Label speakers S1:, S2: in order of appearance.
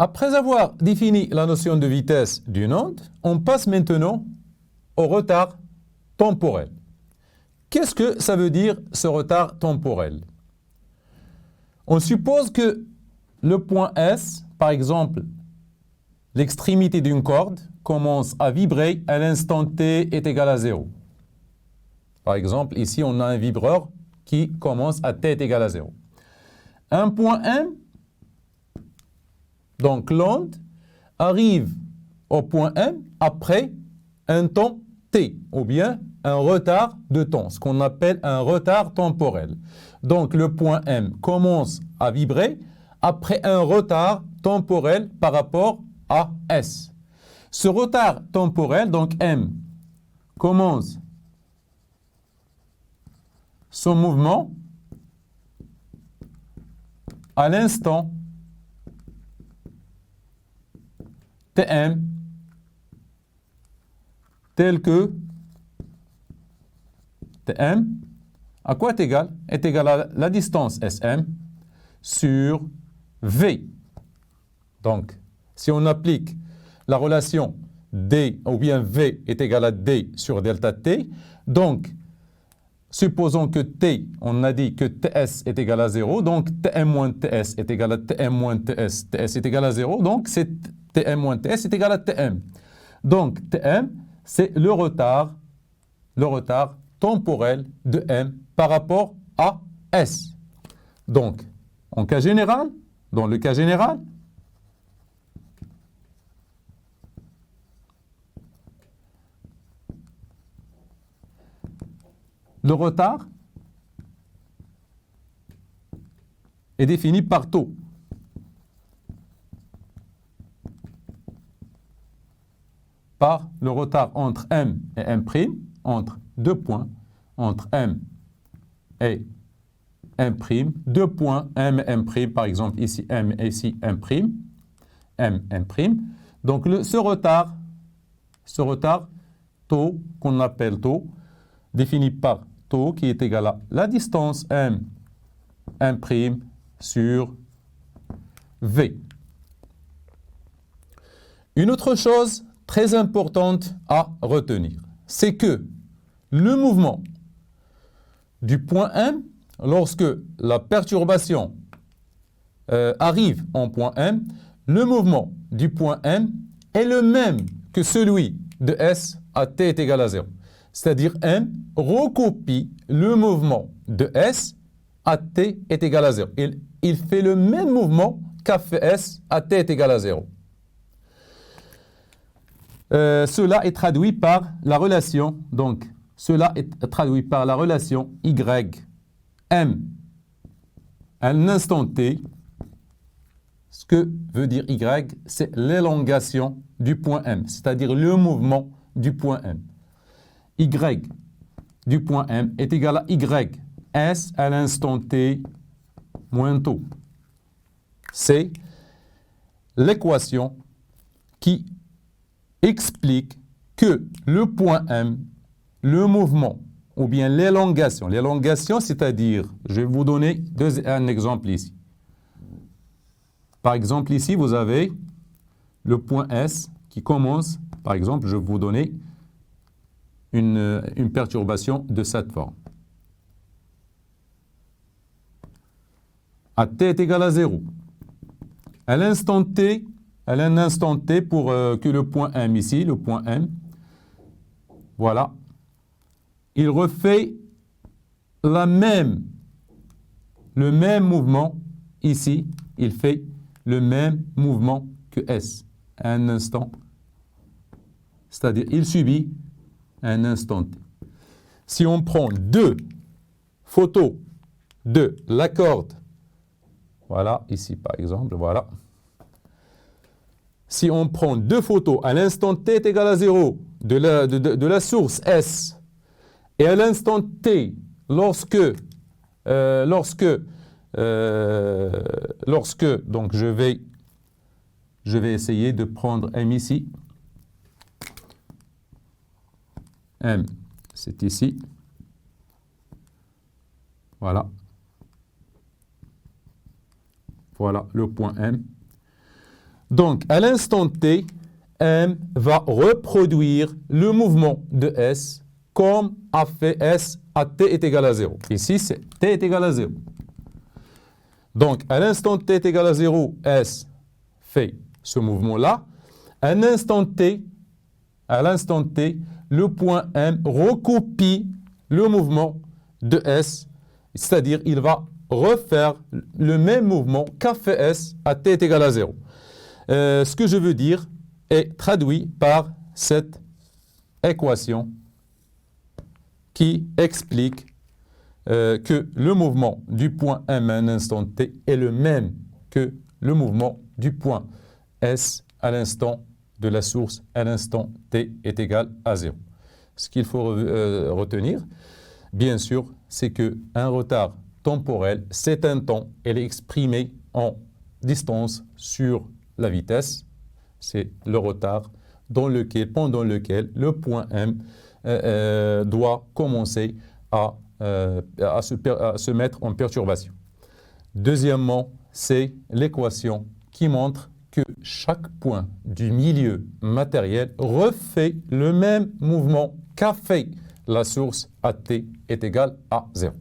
S1: Après avoir défini la notion de vitesse d'une onde, on passe maintenant au retard temporel. Qu'est-ce que ça veut dire, ce retard temporel? On suppose que le point S, par exemple, l'extrémité d'une corde, commence à vibrer à l'instant t est égal à 0. Par exemple, ici, on a un vibreur qui commence à t est égal à 0. Un point M, donc l'onde, arrive au point M après un temps t, ou bien un retard de temps, ce qu'on appelle un retard temporel. Donc le point M commence à vibrer après un retard temporel par rapport à S. Ce retard temporel, donc M, commence son mouvement à l'instant Tm tel que Tm, à quoi est égal? Est égal à la distance Sm sur V. Donc, si on applique la relation D, ou bien V est égal à D sur delta T, donc, supposons que T, on a dit que Ts est égal à 0, donc Tm moins Ts est égal à Tm moins Ts, Ts est égal à 0, donc c'est Tm moins Ts est égal à Tm. Donc, Tm, c'est le retard temporel de M par rapport à S. Donc, en cas général, dans le cas général, le retard est défini par taux. Par le retard entre M et M', entre deux points, entre M et M', deux points, M et M', par exemple ici M et ici M', M, M'. Donc ce retard, taux, qu'on appelle taux, défini par taux, qui est égal à la distance M', M' sur V. Une autre chose très importante à retenir, c'est que le mouvement du point M, lorsque la perturbation arrive en point M, le mouvement du point M est le même que celui de S à t est égal à 0. C'est-à-dire M recopie le mouvement de S à t est égal à 0. Il fait le même mouvement qu'a fait S à t est égal à 0. Cela est traduit par la relation, donc, cela est traduit par la relation Y, M, à un instant T. Ce que veut dire Y, c'est l'élongation du point M, c'est-à-dire le mouvement du point M. Y du point M est égal à Y, S à l'instant T moins taux. C'est l'équation qui explique que le point M, le mouvement, ou bien l'élongation, c'est-à-dire, je vais vous donner un exemple ici. Par exemple, ici, vous avez le point S qui commence, par exemple, je vais vous donner une perturbation de cette forme. À t est égal à 0. À l'instant t, pour que le point M ici, le point M, voilà, il refait le même mouvement ici, il fait le même mouvement que S à un instant, c'est-à-dire il subit un instant t. Si on prend deux photos de la corde, voilà, ici par exemple, voilà. Si on prend deux photos à l'instant t est égal à 0 de la source S et à l'instant t lorsque donc je vais essayer de prendre M ici. M, c'est ici. Voilà. Voilà le point M. Donc, à l'instant t, M va reproduire le mouvement de S comme a fait S à t est égal à 0. Ici, c'est t est égal à 0. Donc, à l'instant t est égal à 0, S fait ce mouvement-là. À l'instant t, le point M recopie le mouvement de S, c'est-à-dire il va refaire le même mouvement qu'a fait S à t est égal à 0. Ce que je veux dire est traduit par cette équation qui explique que le mouvement du point M à un instant t est le même que le mouvement du point S à l'instant de la source à l'instant t est égal à 0. Ce qu'il faut retenir, bien sûr, c'est qu'un retard temporel, c'est un temps, elle est exprimée en distance sur la vitesse. C'est le retard pendant lequel le point M doit commencer à se mettre en perturbation. Deuxièmement, c'est l'équation qui montre que chaque point du milieu matériel refait le même mouvement qu'a fait la source à t est égal à 0.